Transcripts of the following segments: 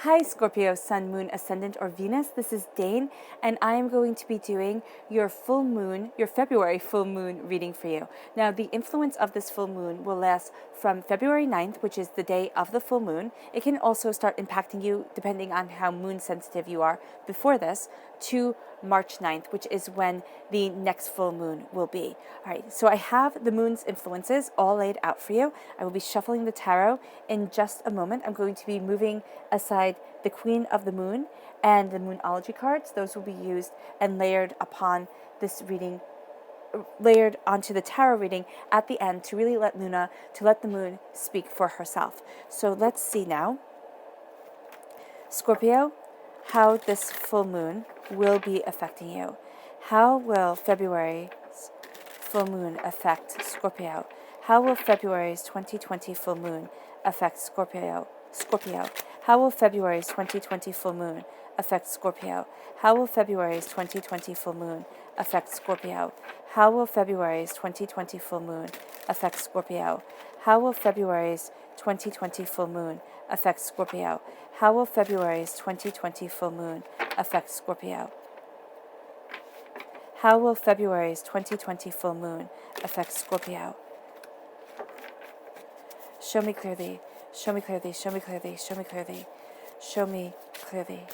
Hi Scorpio, Sun, Moon, Ascendant, or Venus. This is Dane, and I am going to be doing your full moon, your February full moon reading for you. Now, the influence of this full moon will last from February 9th, which is the day of the full moon. It can also start impacting you depending on how moon sensitive you are before this, to March 9th, which is when the next full moon will be. All right, so I have the moon's influences all laid out for you. I will be shuffling the tarot in just a moment. I'm going to be moving aside the Queen of the Moon and the Moonology cards. Those will be used and layered upon this reading, layered onto the tarot reading at the end to really let the moon speak for herself. So let's see now, Scorpio, how this full moon will be affecting you. How will February's full moon affect Scorpio? How will February's 2020 full moon affect Scorpio? How will February's 2020 full moon affect Scorpio? How will February's 2020 full moon affect Scorpio? How will February's 2020 full moon affect Scorpio? How will February's 2020 full moon affect Scorpio? How will February's 2020 full moon affect Scorpio? How will February's 2020 full moon affect Scorpio? Show me clearly. Show me clearly. Show me clearly. Show me clearly. Show me clearly.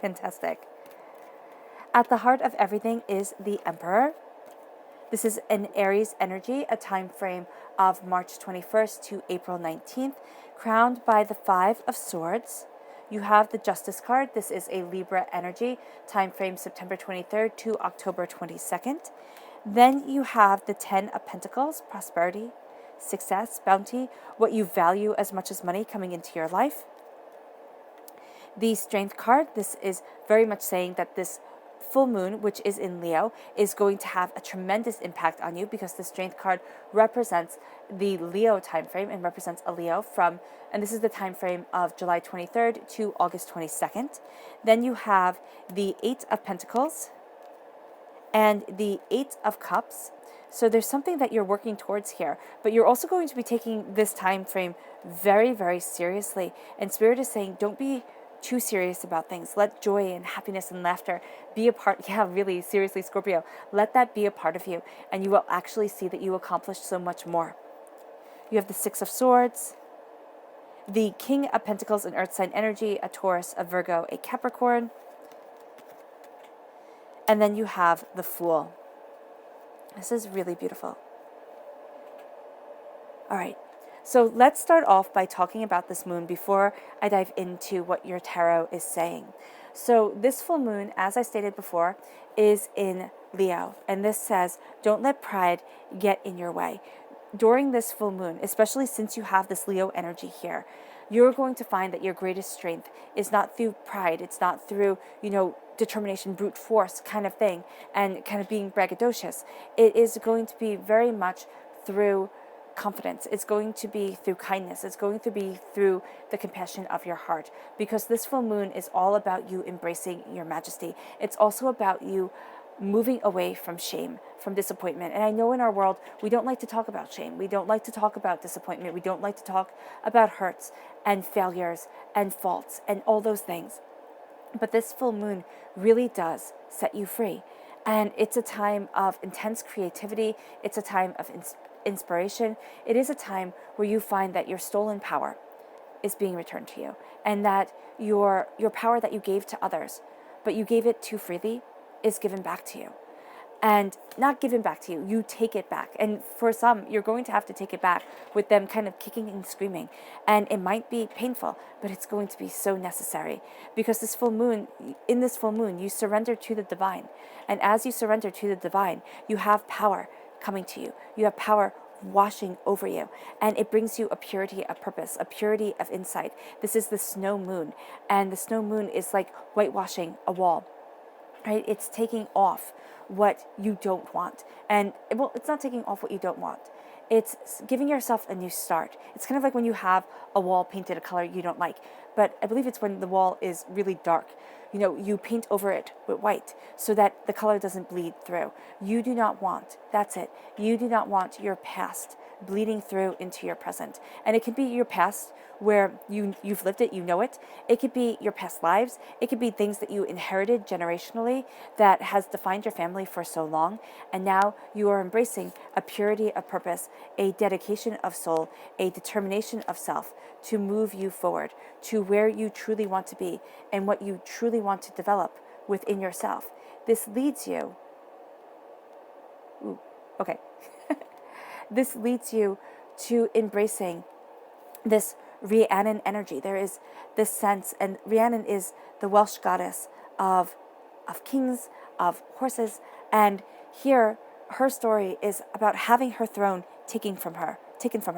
Fantastic. At the heart of everything is the Emperor. This is an Aries energy, a time frame of March 21st to April 19th, crowned by the Five of Swords. You have the Justice card. This is a Libra energy, time frame September 23rd to October 22nd. Then you have the Ten of Pentacles, prosperity, success, bounty, what you value as much as money coming into your life. The Strength card, this is very much saying that this full moon, which is in Leo, is going to have a tremendous impact on you because the Strength card represents the Leo time frame and represents a Leo and this is the time frame of July 23rd to August 22nd. Then you have the Eight of Pentacles and the Eight of Cups. So there's something that you're working towards here, but you're also going to be taking this time frame very, very seriously. And Spirit is saying, don't be too serious about things. Let joy and happiness and laughter be a part. Yeah, really, seriously, Scorpio, let that be a part of you, and you will actually see that you accomplished so much more. You have the Six of Swords, the King of Pentacles, an Earth sign energy, a Taurus, a Virgo, a Capricorn, and then you have the Fool. This is really beautiful. All right. So let's start off by talking about this moon before I dive into what your tarot is saying. So this full moon, as I stated before, is in Leo. And this says, don't let pride get in your way. During this full moon, especially since you have this Leo energy here, you're going to find that your greatest strength is not through pride. It's not through, determination, brute force kind of thing, and kind of being braggadocious. It is going to be very much through confidence. It's going to be through kindness. It's going to be through the compassion of your heart, because this full moon is all about you embracing your majesty. It's also about you moving away from shame, from disappointment. And I know in our world, we don't like to talk about shame. We don't like to talk about disappointment. We don't like to talk about hurts and failures and faults and all those things. But this full moon really does set you free. And it's a time of intense creativity. It's a time of inspiration. It is a time where you find that your stolen power is being returned to you, and that your power that you gave to others, but you gave it too freely, is given back to you. And not given back to you, you take it back. And for some, you're going to have to take it back with them kind of kicking and screaming. And it might be painful, but it's going to be so necessary, because in this full moon, you surrender to the divine. And as you surrender to the divine, you have power coming to you. You have power washing over you, and it brings you a purity of purpose, a purity of insight. This is the snow moon, and the snow moon is like whitewashing a wall. Right? It's taking off what you don't want. And, well, it's not taking off what you don't want. It's giving yourself a new start. It's kind of like when you have a wall painted a color you don't like. But I believe it's when the wall is really dark. you paint over it with white so that the color doesn't bleed through. You do not want, that's it, you do not want your past bleeding through into your present. And it could be your past where you've lived it, you know it. It could be your past lives. It could be things that you inherited generationally that has defined your family for so long. And now you are embracing a purity of purpose, a dedication of soul, a determination of self to move you forward to where you truly want to be and what you truly want to develop within yourself. This leads you, okay, this leads you to embracing this Rhiannon energy. There is this sense, and Rhiannon is the Welsh goddess of kings, of horses, and here her story is about having her throne taken from her.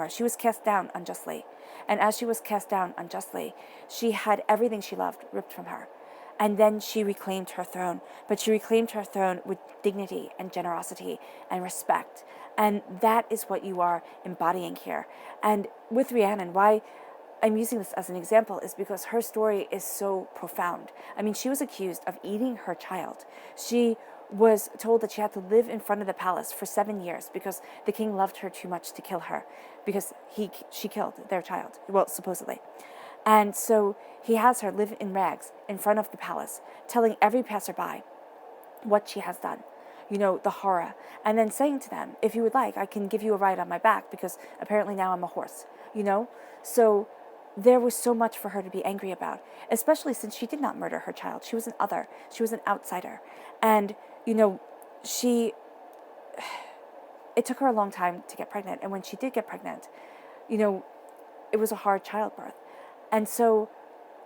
She was cast down unjustly, and as she was cast down unjustly, she had everything she loved ripped from her. And then she reclaimed her throne, but she reclaimed her throne with dignity and generosity and respect. And that is what you are embodying here. And with Rhiannon, why I'm using this as an example is because her story is so profound. I mean, she was accused of eating her child. She was told that she had to live in front of the palace for 7 years because the king loved her too much to kill her, because she killed their child, well, supposedly. And so he has her live in rags in front of the palace, telling every passerby what she has done, the horror, and then saying to them, if you would like, I can give you a ride on my back because apparently now I'm a horse, So there was so much for her to be angry about, especially since she did not murder her child. She was an other. She was an outsider. And, it took her a long time to get pregnant. And when she did get pregnant, it was a hard childbirth. And so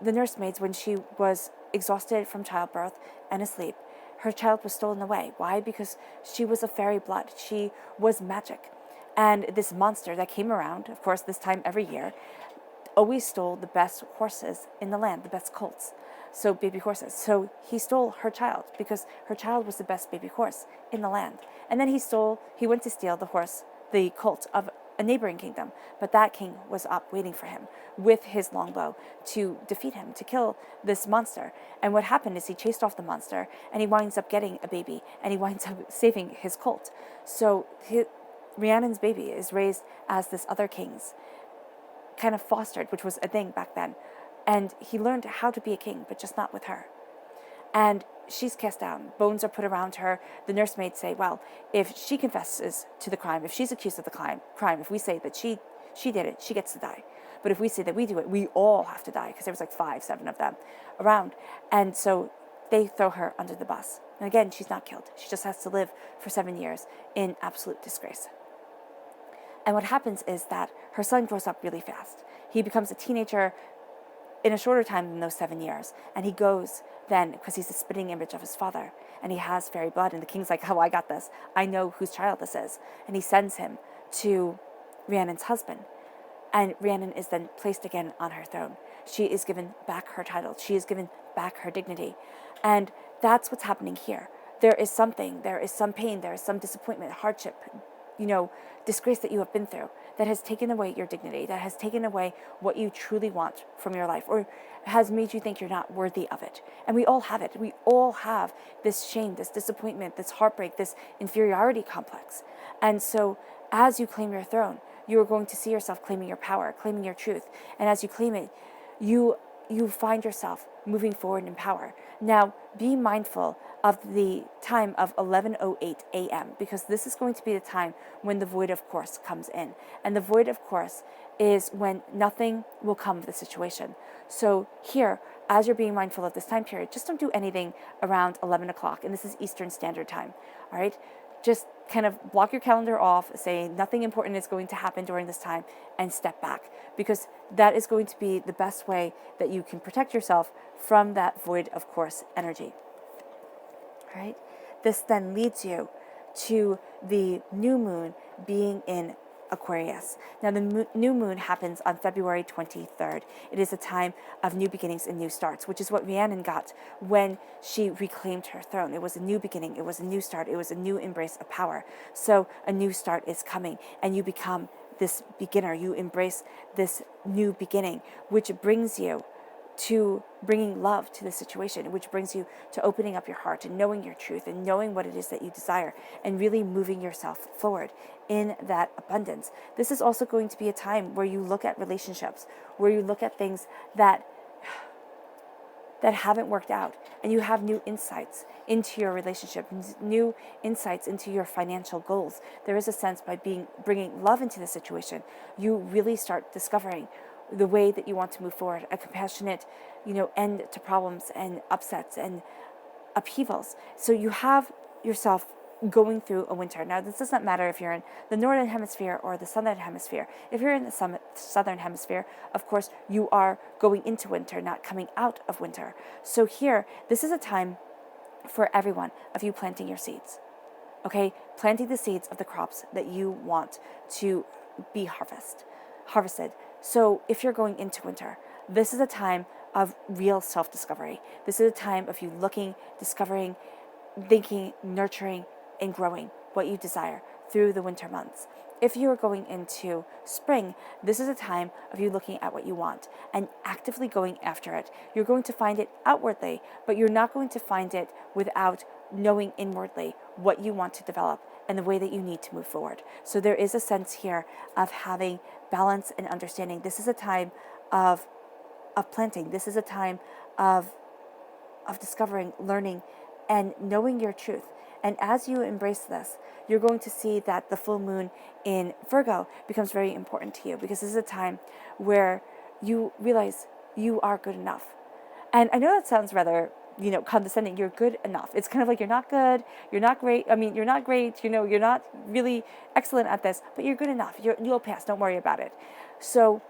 the nursemaids, when she was exhausted from childbirth and asleep, her child was stolen away. Why? Because she was of fairy blood. She was magic. And this monster that came around, of course, this time every year, always stole the best horses in the land, the best colts, so baby horses. So he stole her child because her child was the best baby horse in the land. And then he went to steal the colt of a neighboring kingdom, but that king was up waiting for him with his longbow to defeat him, to kill this monster. And what happened is he chased off the monster, and he winds up getting a baby, and he winds up saving his colt. So Rhiannon's baby is raised as this other king's, kind of fostered, which was a thing back then. And he learned how to be a king, but just not with her. And she's cast down. Bones are put around her. The nursemaids say, well, if she confesses to the crime, if she's accused of the crime, if we say that she did it, she gets to die. But if we say that we do it, we all have to die, because there was like 5, 7 of them around. And so they throw her under the bus. And again, she's not killed. She just has to live for 7 years in absolute disgrace. And what happens is that her son grows up really fast. He becomes a teenager in a shorter time than those 7 years. And he goes then, because he's the spitting image of his father, and he has fairy blood. And the king's like, oh, I got this. I know whose child this is. And he sends him to Rhiannon's husband. And Rhiannon is then placed again on her throne. She is given back her title. She is given back her dignity. And that's what's happening here. There is some pain, there is some disappointment, hardship, disgrace that you have been through that has taken away your dignity, that has taken away what you truly want from your life, or has made you think you're not worthy of it. And we all have it. We all have this shame, this disappointment, this heartbreak, this inferiority complex. And so as you claim your throne, you are going to see yourself claiming your power, claiming your truth. And as you claim it, you find yourself moving forward in power. Now, be mindful of the time of 11:08 a.m. because this is going to be the time when the void of course comes in. And the void of course is when nothing will come of the situation. So here, as you're being mindful of this time period, just don't do anything around 11 o'clock. And this is Eastern Standard Time, all right? Just kind of block your calendar off, say nothing important is going to happen during this time, and step back, because that is going to be the best way that you can protect yourself from that void of course energy. All right? This then leads you to the new moon being in Aquarius. Now, the new moon happens on February 23rd. It is a time of new beginnings and new starts, which is what Rhiannon got when she reclaimed her throne. It was a new beginning. It was a new start. It was a new embrace of power. So a new start is coming, and you become this beginner. You embrace this new beginning, which brings you to bringing love to the situation, which brings you to opening up your heart and knowing your truth and knowing what it is that you desire and really moving yourself forward in that abundance. This is also going to be a time where you look at relationships, where you look at things that haven't worked out, and you have new insights into your relationship, new insights into your financial goals. There is a sense by bringing love into the situation, you really start discovering the way that you want to move forward, a compassionate, end to problems and upsets and upheavals. So you have yourself going through a winter. Now, this does not matter if you're in the northern hemisphere or the southern hemisphere. If you're in the southern hemisphere, of course, you are going into winter, not coming out of winter. So here, this is a time for everyone of you planting your seeds. Okay, planting the seeds of the crops that you want to be harvested. So if you're going into winter, this is a time of real self-discovery. This is a time of you looking, discovering, thinking, nurturing, and growing what you desire through the winter months. If you are going into spring, this is a time of you looking at what you want and actively going after it. You're going to find it outwardly, but you're not going to find it without knowing inwardly what you want to develop and the way that you need to move forward. So there is a sense here of having balance and understanding. This is a time of planting. This is a time of discovering, learning, and knowing your truth. And as you embrace this, you're going to see that the full moon in Virgo becomes very important to you, because this is a time where you realize you are good enough. And I know that sounds rather, condescending. You're good enough. It's kind of like you're not good, you're not great. I mean, you're not great, you're not really excellent at this, but you're good enough. You'll pass. Don't worry about it. So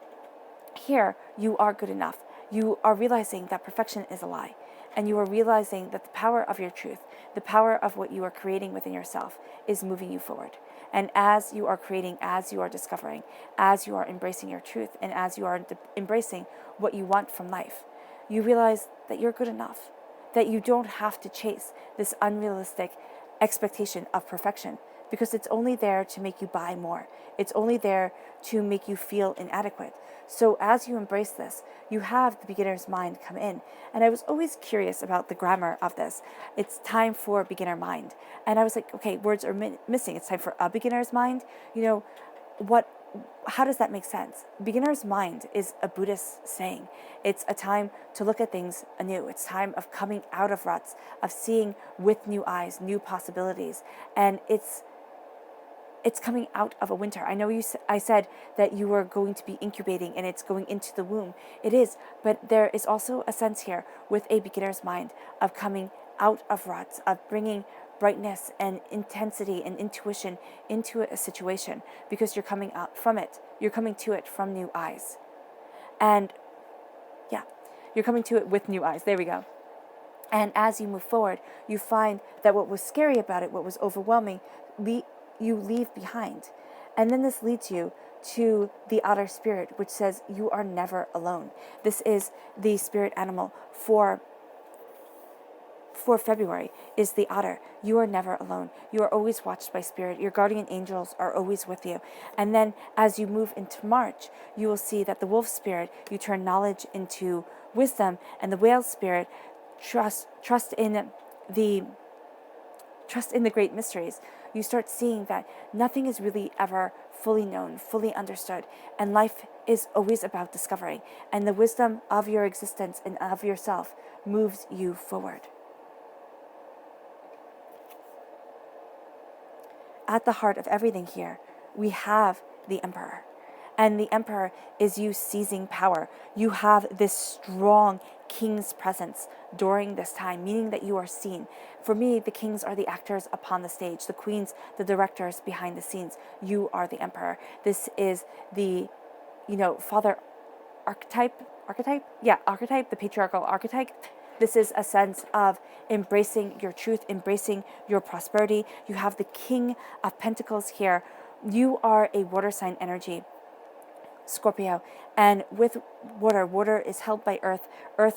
here, you are good enough. You are realizing that perfection is a lie. And you are realizing that the power of your truth, the power of what you are creating within yourself is moving you forward. And as you are creating, as you are discovering, as you are embracing your truth, and as you are embracing what you want from life, you realize that you're good enough, that you don't have to chase this unrealistic expectation of perfection, because it's only there to make you buy more. It's only there to make you feel inadequate. So as you embrace this, you have the beginner's mind come in. And I was always curious about the grammar of this. It's time for beginner mind. And I was like, okay, words are missing. It's time for a beginner's mind. How does that make sense? Beginner's mind is a Buddhist saying. It's a time to look at things anew. It's time of coming out of ruts, of seeing with new eyes, new possibilities. And it's coming out of a winter. I know I said that you were going to be incubating and it's going into the womb. It is, but there is also a sense here with a beginner's mind of coming out of ruts, of bringing brightness and intensity and intuition into a situation, because you're coming out from it. You're coming to it from new eyes. And yeah, you're coming to it with new eyes. There we go. And as you move forward, you find that what was scary about it, what was overwhelming, you leave behind. And then this leads you to the otter spirit, which says you are never alone. This is the spirit animal for February, is the otter. You are never alone. You are always watched by spirit. Your guardian angels are always with you. And then as you move into March, you will see that the wolf spirit, you turn knowledge into wisdom, and the whale spirit, trust in the great mysteries. You start seeing that nothing is really ever fully known, fully understood, and life is always about discovering, and the wisdom of your existence and of yourself moves you forward. At the heart of everything here, we have the Emperor. And the Emperor is you seizing power. You have this strong king's presence during this time, meaning that you are seen. For me, the kings are the actors upon the stage, the queens, the directors behind the scenes. You are the Emperor. This is the, father archetype, the patriarchal archetype. This is a sense of embracing your truth, embracing your prosperity. You have the King of Pentacles here. You are a water sign energy, Scorpio, and with water is held by earth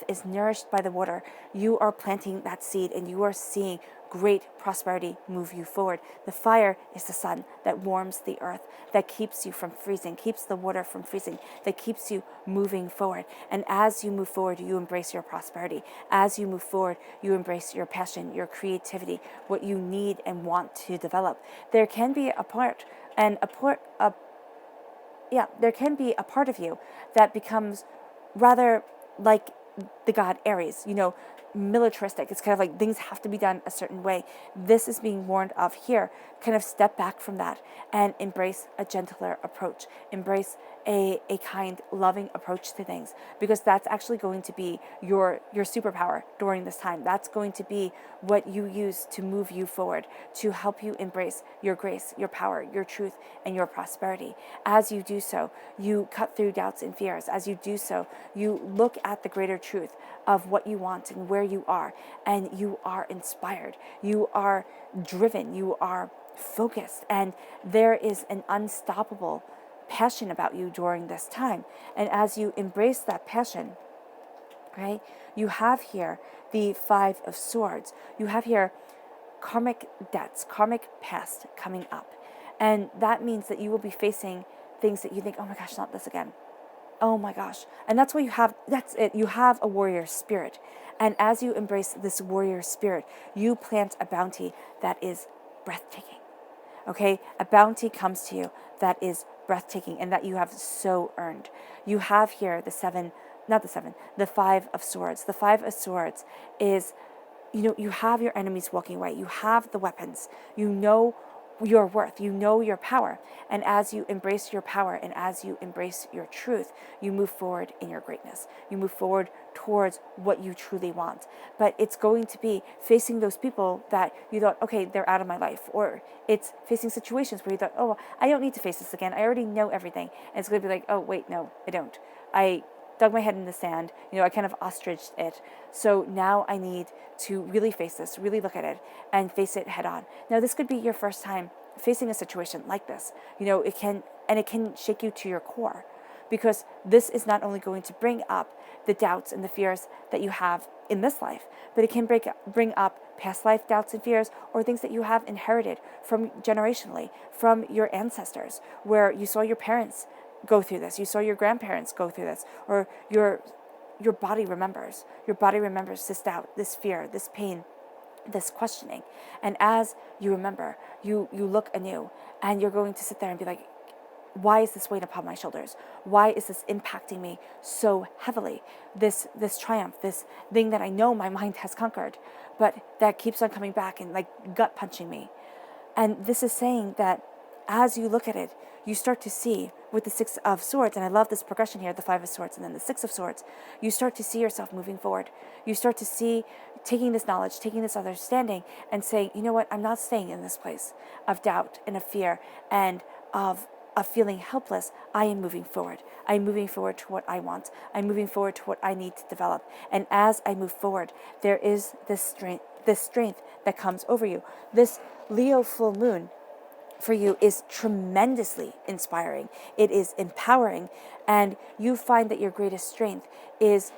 is nourished by the water. You are planting that seed and you are seeing great prosperity move you forward. The fire is the sun that warms the earth, that keeps you from freezing, keeps the water from freezing, that keeps you moving forward. And as you move forward, you embrace your prosperity. As you move forward, you embrace your passion, your creativity, what you need and want to develop. There can be there can be a part of you that becomes rather like the god Aries, militaristic. It's kind of like things have to be done a certain way. This is being warned of here. Kind of step back from that and embrace a gentler approach. Embrace a kind, loving approach to things, because that's actually going to be your superpower during this time. That's going to be what you use to move you forward, to help you embrace your grace, your power, your truth, and your prosperity. As you do so, you cut through doubts and fears. As you do so, you look at the greater truth of what you want and where you are, and you are inspired. You are driven. You are focused, and there is an unstoppable passion about you during this time. And as you embrace that passion, right, you have here the Five of Swords. You have here karmic debts, karmic past coming up. And that means that you will be facing things that you think, oh my gosh, not this again. Oh my gosh. And that's what that's it. You have a warrior spirit. And as you embrace this warrior spirit, you plant a bounty that is breathtaking. Okay? A bounty comes to you that is breathtaking and that you have so earned. You have here the Five of Swords. The Five of Swords is, you have your enemies walking away. You have the weapons. You know your worth, you know your power. And as you embrace your power and as you embrace your truth, you move forward in your greatness. You move forward towards what you truly want. But it's going to be facing those people that you thought, okay, they're out of my life. Or it's facing situations where you thought, oh, I don't need to face this again. I already know everything. And it's going to be like, oh, wait, no, I don't. I dug my head in the sand. I kind of ostriched it. So now I need to really face this, really look at it and face it head on. Now, this could be your first time facing a situation like this. It can shake you to your core, because this is not only going to bring up the doubts and the fears that you have in this life, but it can bring up past life doubts and fears, or things that you have inherited from generationally, from your ancestors, where you saw your parents go through this, you saw your grandparents go through this, or your body remembers. Your body remembers this doubt, this fear, this pain, this questioning. And as you remember, you look anew, and you're going to sit there and be like, why is this weight upon my shoulders? Why is this impacting me so heavily? This triumph, this thing that I know my mind has conquered, but that keeps on coming back and like gut punching me. And this is saying that as you look at it, you start to see with the Six of Swords, and I love this progression here, the Five of Swords and then the Six of Swords, you start to see yourself moving forward. You start to see taking this knowledge, taking this understanding, and saying, you know what, I'm not staying in this place of doubt and of fear and of feeling helpless. I am moving forward. I'm moving forward to what I want. I'm moving forward to what I need to develop. And as I move forward, there is this strength that comes over you. This Leo full moon for you is tremendously inspiring. It is empowering, and you find that your greatest strength is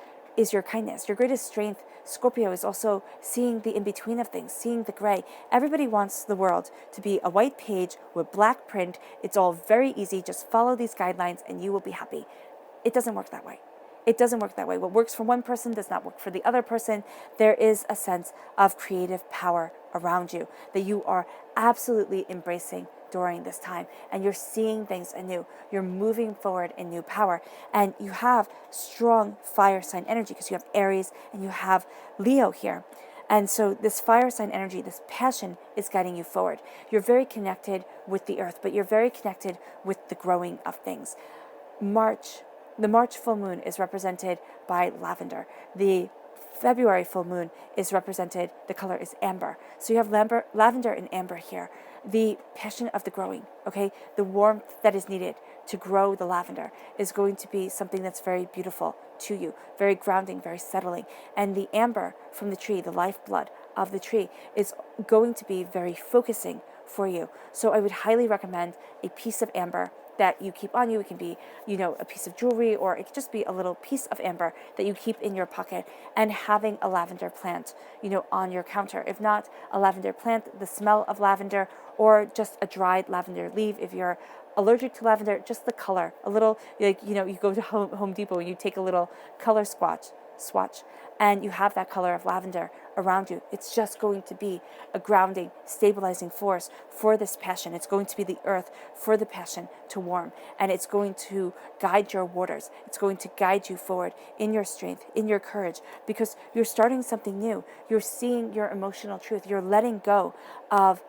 your kindness. Your greatest strength, Scorpio, is also seeing the in-between of things, seeing the gray. Everybody wants the world to be a white page with black print. It's all very easy. Just follow these guidelines and you will be happy. It doesn't work that way. It doesn't work that way. What works for one person does not work for the other person. There is a sense of creative power around you that you are absolutely embracing during this time, and you're seeing things anew. You're moving forward in new power, and you have strong fire sign energy because you have Aries and you have Leo here. And so this fire sign energy, this passion, is guiding you forward. You're very connected with the earth, but you're very connected with the growing of things. The March full moon is represented by lavender. The February full moon is represented, the color is amber. So you have lavender and amber here. The passion of the growing, okay? The warmth that is needed to grow the lavender is going to be something that's very beautiful to you, very grounding, very settling. And the amber from the tree, the lifeblood of the tree, is going to be very focusing for you. So I would highly recommend a piece of amber that you keep on you. It can be, a piece of jewelry, or it could just be a little piece of amber that you keep in your pocket, and having a lavender plant, on your counter. If not a lavender plant, the smell of lavender, or just a dried lavender leaf. If you're allergic to lavender, just the color, a little, you go to Home Depot and you take a little color swatch, and you have that color of lavender around you. It's just going to be a grounding, stabilizing force for this passion. It's going to be the earth for the passion to warm, and it's going to guide your waters. It's going to guide you forward in your strength, in your courage, because you're starting something new. You're seeing your emotional truth. You're letting go of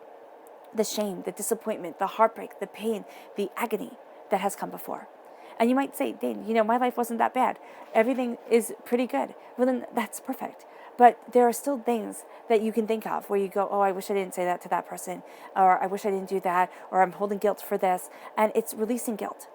the shame, the disappointment, the heartbreak, the pain, the agony that has come before. And you might say, Dane, my life wasn't that bad. Everything is pretty good. Well, then that's perfect. But there are still things that you can think of where you go, oh, I wish I didn't say that to that person, or I wish I didn't do that, or I'm holding guilt for this. And it's releasing guilt.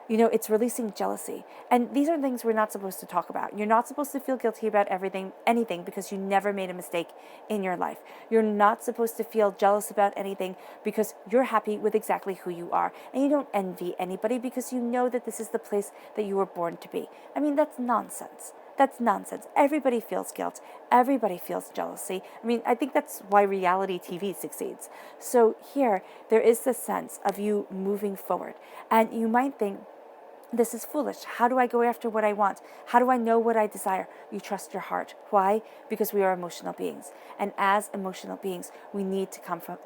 It's releasing jealousy. And these are things we're not supposed to talk about. You're not supposed to feel guilty about anything, because you never made a mistake in your life. You're not supposed to feel jealous about anything because you're happy with exactly who you are. And you don't envy anybody because you know that this is the place that you were born to be. I mean, that's nonsense. That's nonsense. Everybody feels guilt. Everybody feels jealousy. I mean, I think that's why reality TV succeeds. So here, there is this sense of you moving forward. And you might think, this is foolish. How do I go after what I want? How do I know what I desire? You trust your heart. Why? Because we are emotional beings. And as emotional beings, we need to come from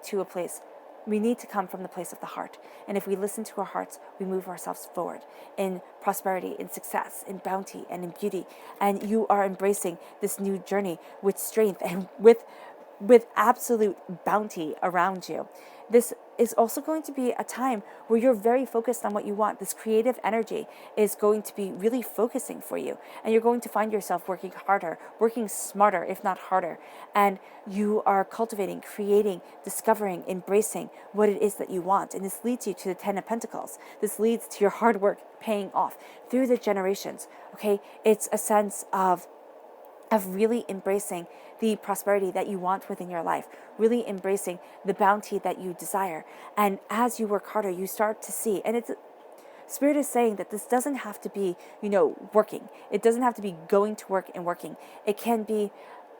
the place of the heart. And if we listen to our hearts, we move ourselves forward in prosperity, in success, in bounty, and in beauty. And you are embracing this new journey with strength and with absolute bounty around you. This is also going to be a time where you're very focused on what you want. This creative energy is going to be really focusing for you. And you're going to find yourself working harder, working smarter, if not harder. And you are cultivating, creating, discovering, embracing what it is that you want. And this leads you to the 10 of Pentacles. This leads to your hard work paying off through the generations. Okay? It's a sense of really embracing the prosperity that you want within your life, really embracing the bounty that you desire. And as you work harder, you start to see, and Spirit is saying that this doesn't have to be, working. It doesn't have to be going to work and working. It can be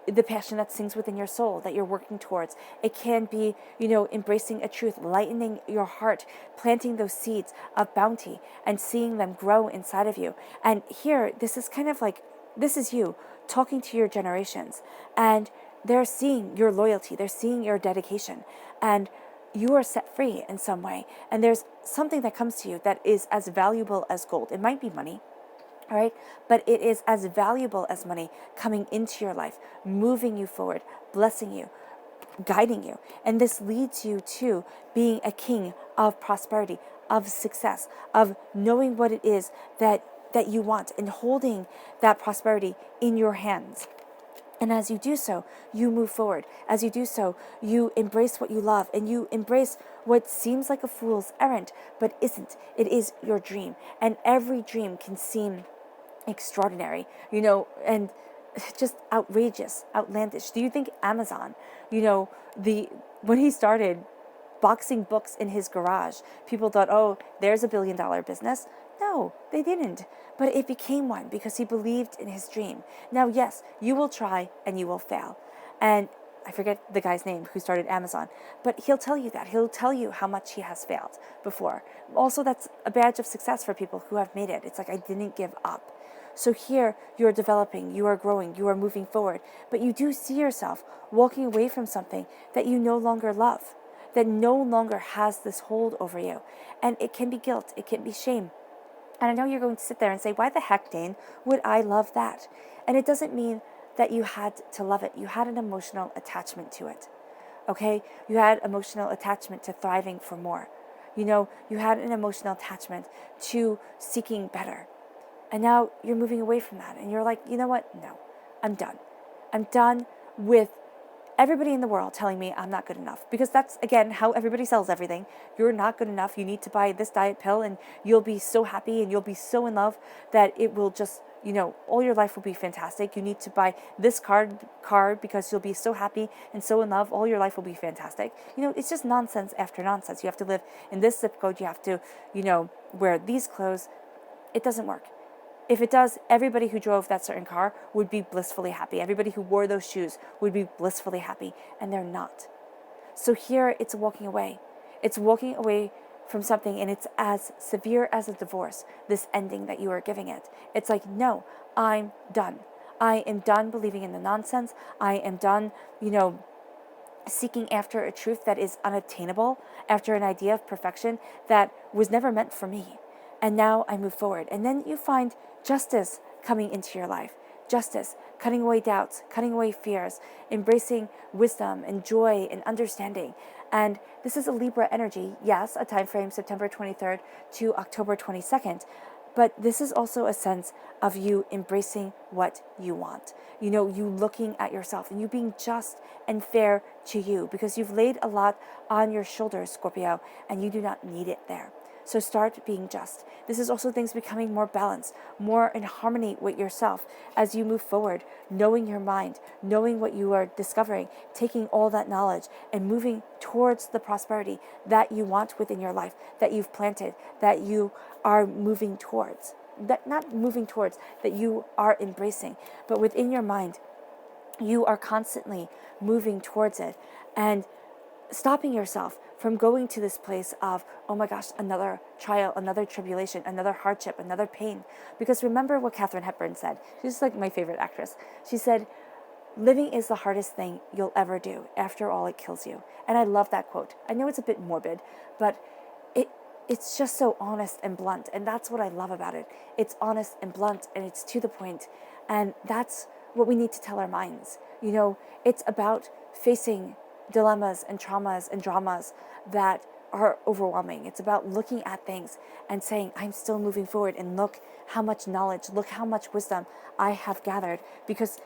the passion that sings within your soul that you're working towards. It can be, embracing a truth, lightening your heart, planting those seeds of bounty and seeing them grow inside of you. And here, this is kind of like, this is you talking to your generations, and they're seeing your loyalty, they're seeing your dedication, and you are set free in some way. And there's something that comes to you that is as valuable as gold. It might be money, all right, but it is as valuable as money coming into your life, moving you forward, blessing you, guiding you. And this leads you to being a king of prosperity, of success, of knowing what it is that you want and holding that prosperity in your hands. And as you do so, you move forward. As you do so, you embrace what you love, and you embrace what seems like a fool's errand, but isn't. It is your dream. And every dream can seem extraordinary, and just outrageous, outlandish. Do you think Amazon, when he started boxing books in his garage, people thought, oh, there's $1 billion business? No, they didn't. But it became one because he believed in his dream. Now, yes, you will try and you will fail. And I forget the guy's name who started Amazon, but he'll tell you that. He'll tell you how much he has failed before. Also, that's a badge of success for people who have made it. It's like, I didn't give up. So here, you're developing, you are growing, you are moving forward, but you do see yourself walking away from something that you no longer love, that no longer has this hold over you. And it can be guilt, it can be shame. And I know you're going to sit there and say, why the heck, Dane, would I love that? And it doesn't mean that you had to love it. You had an emotional attachment to it, okay? You had emotional attachment to thriving for more. You had an emotional attachment to seeking better. And now you're moving away from that. And you're like, you know what? No, I'm done. I'm done with everybody in the world telling me I'm not good enough, because that's, again, how everybody sells everything. You're not good enough. You need to buy this diet pill and you'll be so happy and you'll be so in love that it will just all your life will be fantastic. You need to buy this car because you'll be so happy and so in love. All your life will be fantastic. It's just nonsense after nonsense. You have to live in this zip code. You have to, wear these clothes. It doesn't work. If it does, everybody who drove that certain car would be blissfully happy. Everybody who wore those shoes would be blissfully happy, and they're not. So here it's walking away. It's walking away from something, and it's as severe as a divorce, this ending that you are giving it. It's like, no, I'm done. I am done believing in the nonsense. I am done, seeking after a truth that is unobtainable, after an idea of perfection that was never meant for me. And now I move forward. And then you find justice coming into your life. Justice, cutting away doubts, cutting away fears, embracing wisdom and joy and understanding. And this is a Libra energy. Yes, a time frame, September 23rd to October 22nd. But this is also a sense of you embracing what you want. You looking at yourself and you being just and fair to you, because you've laid a lot on your shoulders, Scorpio, and you do not need it there. So start being just. This is also things becoming more balanced, more in harmony with yourself as you move forward, knowing your mind, knowing what you are discovering, taking all that knowledge and moving towards the prosperity that you want within your life, that you've planted, that you are moving towards. That not moving towards, that you are embracing, but within your mind, you are constantly moving towards it and stopping yourself from going to this place of, oh my gosh, another trial, another tribulation, another hardship, another pain. Because remember what Katharine Hepburn said. She's like my favorite actress. She said, living is the hardest thing you'll ever do. After all, it kills you. And I love that quote. I know it's a bit morbid, but it's just so honest and blunt. And that's what I love about it. It's honest and blunt, and it's to the point. And that's what we need to tell our minds. It's about facing dilemmas and traumas and dramas that are overwhelming. It's about looking at things and saying, I'm still moving forward, and look how much knowledge, look how much wisdom I have gathered. Because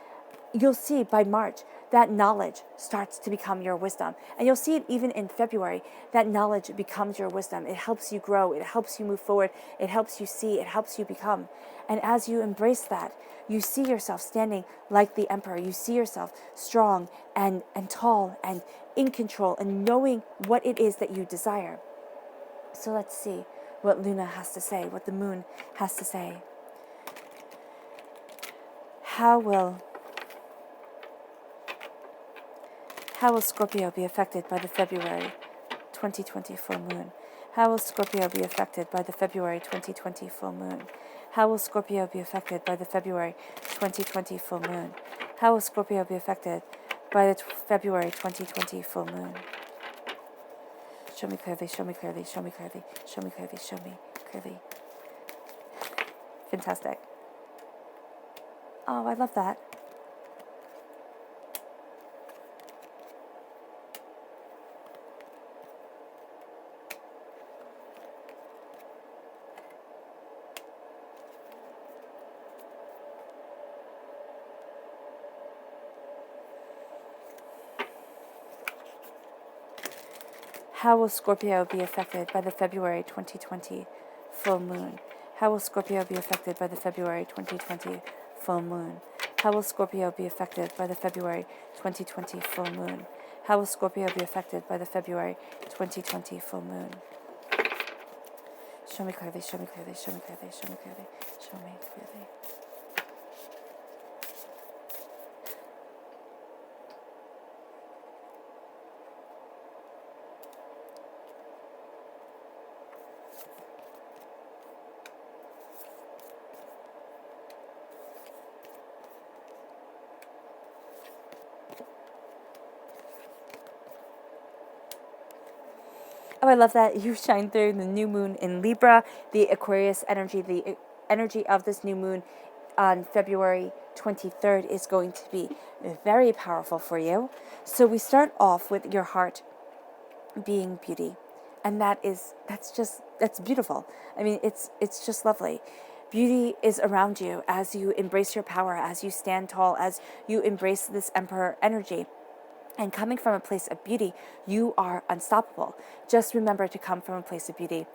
you'll see by March that knowledge starts to become your wisdom. And you'll see it even in February, that knowledge becomes your wisdom. It helps you grow, it helps you move forward, it helps you see, it helps you become. And as you embrace that, you see yourself standing like the emperor. You see yourself strong and tall and in control and knowing what it is that you desire. So let's see what Luna has to say, what the moon has to say. How will Scorpio be affected by the February 2020 full moon? How will Scorpio be affected by the February 2020 full moon? How will Scorpio be affected by the February 2020 full moon? How will Scorpio be affected by the February 2020 full moon? Show me clearly, show me clearly, show me clearly, show me clearly, show me clearly. Fantastic. Oh, I love that. How will Scorpio be affected by the February 2020 full moon? How will Scorpio be affected by the February 2020 full moon? How will Scorpio be affected by the February 2020 full moon? How will Scorpio be affected by the February 2020 full moon? Show me clearly, show me clearly, show me clearly, show me clearly, show me clearly. Oh, I love that you shine through the new moon in Libra, the Aquarius energy, the energy of this new moon on February 23rd is going to be very powerful for you. So we start off with your heart being beauty. And that's beautiful. I mean, it's just lovely. Beauty is around you as you embrace your power, as you stand tall, as you embrace this emperor energy. And coming from a place of beauty, you are unstoppable. Just remember to come from a place of beauty.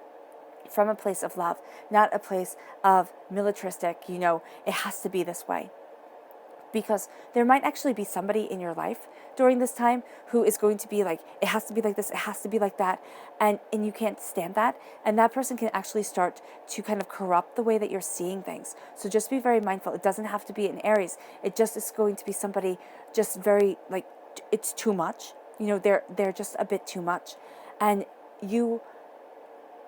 from a place of love, not a place of militaristic, it has to be this way. Because there might actually be somebody in your life during this time who is going to be like, it has to be like this, it has to be like that, and you can't stand that, and that person can actually start to kind of corrupt the way that you're seeing things. So just be very mindful. It doesn't have to be an Aries. It just is going to be somebody just very, like, it's too much. They're just a bit too much, and you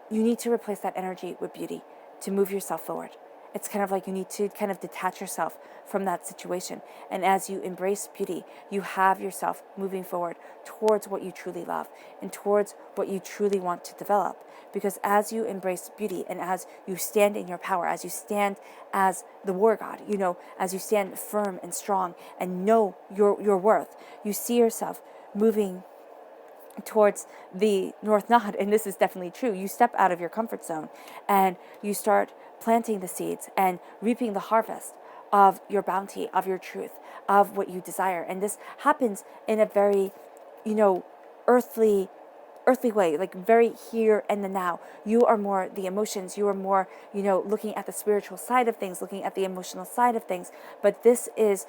need to replace that energy with beauty to move yourself forward. It's kind of like you need to kind of detach yourself from that situation. And as you embrace beauty, you have yourself moving forward towards what you truly love and towards what you truly want to develop. Because as you embrace beauty and as you stand in your power, as you stand as the war god, as you stand firm and strong and know your worth, you see yourself moving towards the North Node, and this is definitely true. You step out of your comfort zone and you start planting the seeds and reaping the harvest of your bounty, of your truth, of what you desire. And this happens in a very, earthly way, like very here and the now. You are more the emotions, you are more, looking at the spiritual side of things, looking at the emotional side of things. But this is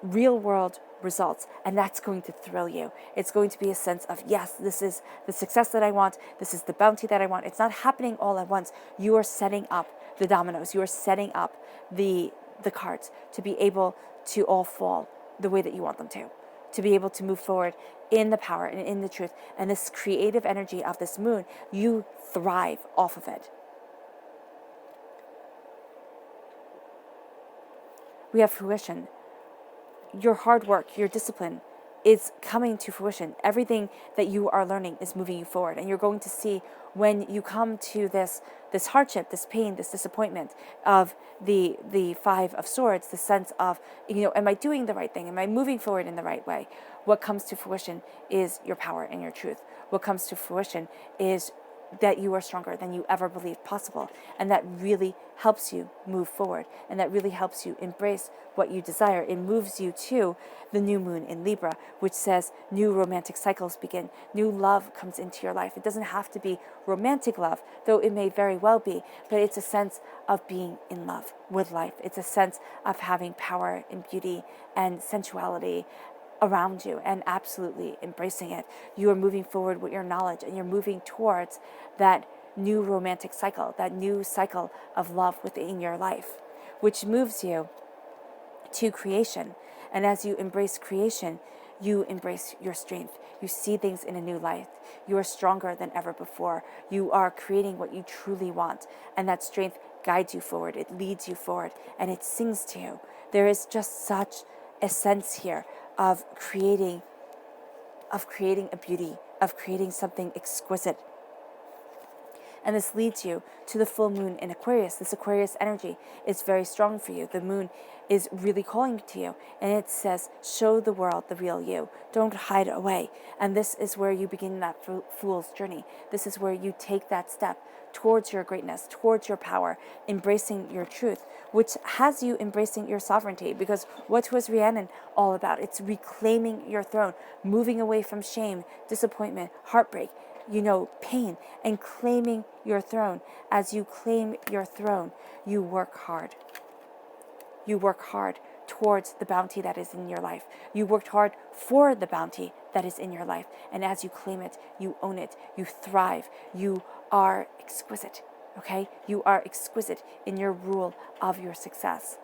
real world results, and that's going to thrill you. It's going to be a sense of, yes, this is the success that I want, this is the bounty that I want. It's not happening all at once. You are setting up the dominoes, you are setting up the cards to be able to all fall the way that you want them to be able to move forward in the power and in the truth. And this creative energy of this moon, you thrive off of it. We have fruition. Your hard work, your discipline is coming to fruition. Everything that you are learning is moving you forward. And you're going to see when you come to this hardship, this pain, this disappointment of the Five of Swords, the sense of, am I doing the right thing? Am I moving forward in the right way? What comes to fruition is your power and your truth. What comes to fruition is that you are stronger than you ever believed possible. And that really helps you move forward. And that really helps you embrace what you desire. It moves you to the new moon in Libra, which says new romantic cycles begin. New love comes into your life. It doesn't have to be romantic love, though it may very well be, but it's a sense of being in love with life. It's a sense of having power and beauty and sensuality around you and absolutely embracing it. You are moving forward with your knowledge, and you're moving towards that new romantic cycle, that new cycle of love within your life, which moves you to creation. And as you embrace creation, you embrace your strength. You see things in a new light. You are stronger than ever before. You are creating what you truly want, and that strength guides you forward. It leads you forward, and it sings to you. There is just such a sense here of creating a beauty, of creating something exquisite. And this leads you to the full moon in Aquarius. This Aquarius energy is very strong for you. The moon is really calling to you, and it says, show the world the real you. Don't hide away. And this is where you begin that fool's journey. This is where you take that step towards your greatness, towards your power, embracing your truth, which has you embracing your sovereignty. Because what was Rhiannon all about? It's reclaiming your throne, moving away from shame, disappointment, heartbreak, pain, and claiming your throne. As you claim your throne, you work hard. You work hard towards the bounty that is in your life. You worked hard for the bounty that is in your life. And as you claim it, you own it, you thrive, you are exquisite, okay? You are exquisite in your rule of your success.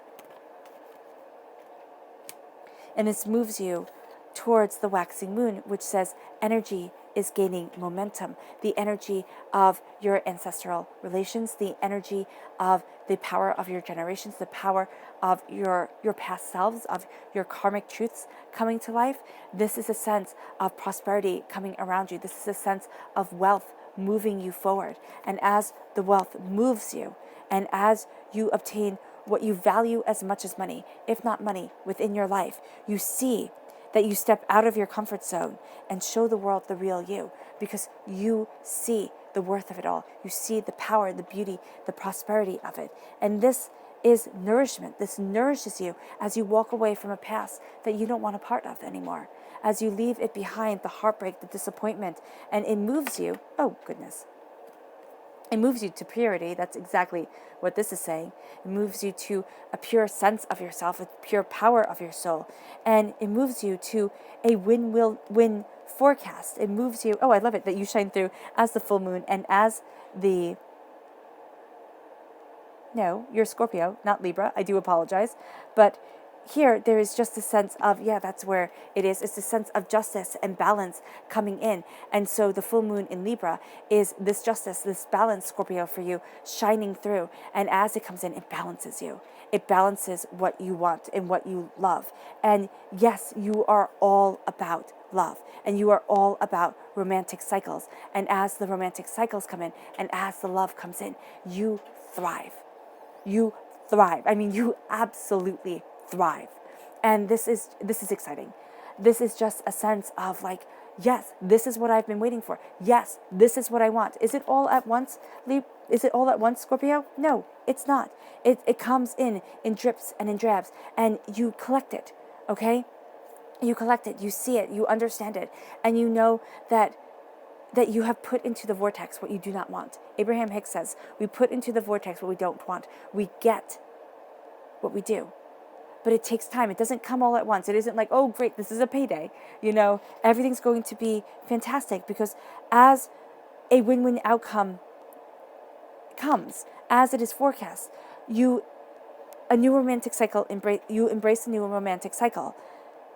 And this moves you towards the waxing moon, which says energy is gaining momentum. The energy of your ancestral relations, the energy of the power of your generations, the power of your past selves, of your karmic truths coming to life. This is a sense of prosperity coming around you. This is a sense of wealth moving you forward. And as the wealth moves you, and as you obtain what you value as much as money, if not money, within your life, you see that you step out of your comfort zone and show the world the real you, because you see the worth of it all. You see the power, the beauty, the prosperity of it. And this is nourishment. This nourishes you as you walk away from a past that you don't want a part of anymore. As you leave it behind, the heartbreak, the disappointment, and it moves you. Oh, goodness. It moves you to purity. That's exactly what this is saying. It moves you to a pure sense of yourself, a pure power of your soul. And it moves you to a win forecast. It moves you, oh, I love it, that you shine through as the full moon and as the, no, you're Scorpio, not Libra. I do apologize. But here, there is just a sense of, yeah, that's where it is. It's a sense of justice and balance coming in. And so the full moon in Libra is this justice, this balance, Scorpio, for you, shining through. And as it comes in, it balances you. It balances what you want and what you love. And yes, you are all about love. And you are all about romantic cycles. And as the romantic cycles come in, and as the love comes in, you thrive. You thrive. I mean, you absolutely thrive. And this is exciting. This is just a sense of like, yes, this is what I've been waiting for. Yes, this is what I want. Is it all at once, Is it all at once, Scorpio? No, it's not. It comes in drips and in drabs, and you collect it, okay? You collect it, you see it, you understand it, and you know that you have put into the vortex what you do not want. Abraham Hicks says, we put into the vortex what we don't want. We get what we do. But it takes time. It doesn't come all at once. It isn't like, oh, great, this is a payday. Everything's going to be fantastic, because as a win-win outcome comes, as it is forecast, you embrace a new romantic cycle,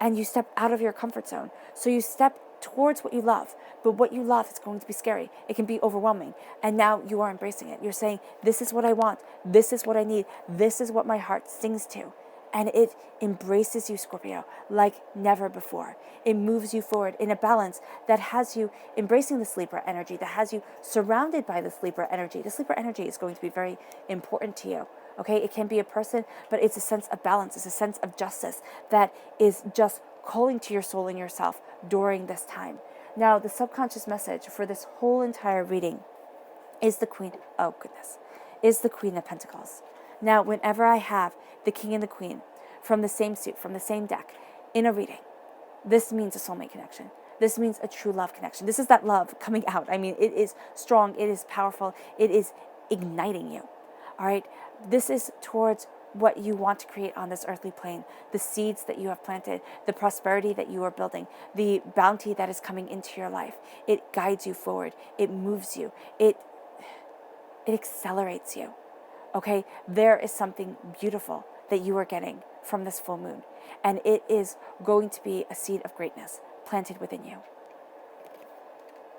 and you step out of your comfort zone. So you step towards what you love, but what you love is going to be scary. It can be overwhelming. And now you are embracing it. You're saying, this is what I want. This is what I need. This is what my heart sings to. And it embraces you, Scorpio, like never before. It moves you forward in a balance that has you embracing this Libra energy, that has you surrounded by this Libra energy. This Libra energy is going to be very important to you. Okay, it can be a person, but it's a sense of balance. It's a sense of justice that is just calling to your soul and yourself during this time. Now, the subconscious message for this whole entire reading is the Queen of Pentacles. Now, whenever I have the King and the Queen from the same suit, from the same deck, in a reading, this means a soulmate connection. This means a true love connection. This is that love coming out. I mean, it is strong, it is powerful, it is igniting you. All right? This is towards what you want to create on this earthly plane, the seeds that you have planted, the prosperity that you are building, the bounty that is coming into your life. It guides you forward. It moves you. It accelerates you. Okay? There is something beautiful that you are getting from this full moon, and it is going to be a seed of greatness planted within you.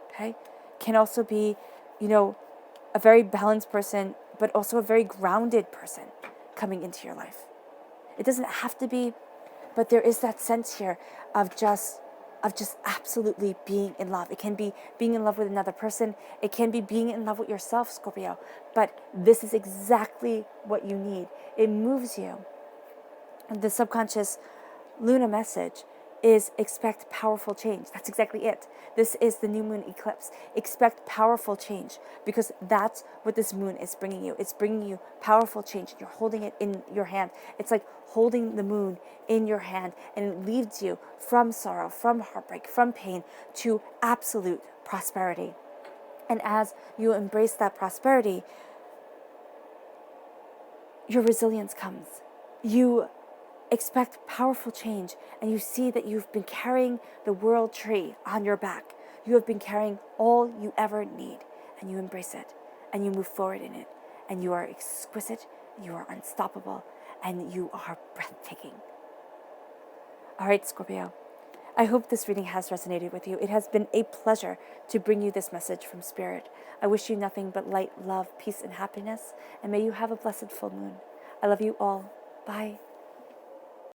Okay? Can also be, a very balanced person, but also a very grounded person coming into your life. It doesn't have to be, but there is that sense here of just absolutely being in love. It can be being in love with another person. It can be being in love with yourself, Scorpio. But this is exactly what you need. It moves you. The subconscious Luna message is expect powerful change. That's exactly it. This is the new moon eclipse. Expect powerful change, because that's what this moon is bringing you. It's bringing you powerful change. You're holding it in your hand. It's like holding the moon in your hand, and it leads you from sorrow, from heartbreak, from pain to absolute prosperity. And as you embrace that prosperity, your resilience comes. You expect powerful change, and you see that you've been carrying the world tree on your back. You have been carrying all you ever need, and you embrace it, and you move forward in it, and you are exquisite, you are unstoppable, and you are breathtaking. All right, Scorpio, I hope this reading has resonated with you. It has been a pleasure to bring you this message from Spirit. I wish you nothing but light, love, peace, and happiness, and may you have a blessed full moon. I love you all. Bye.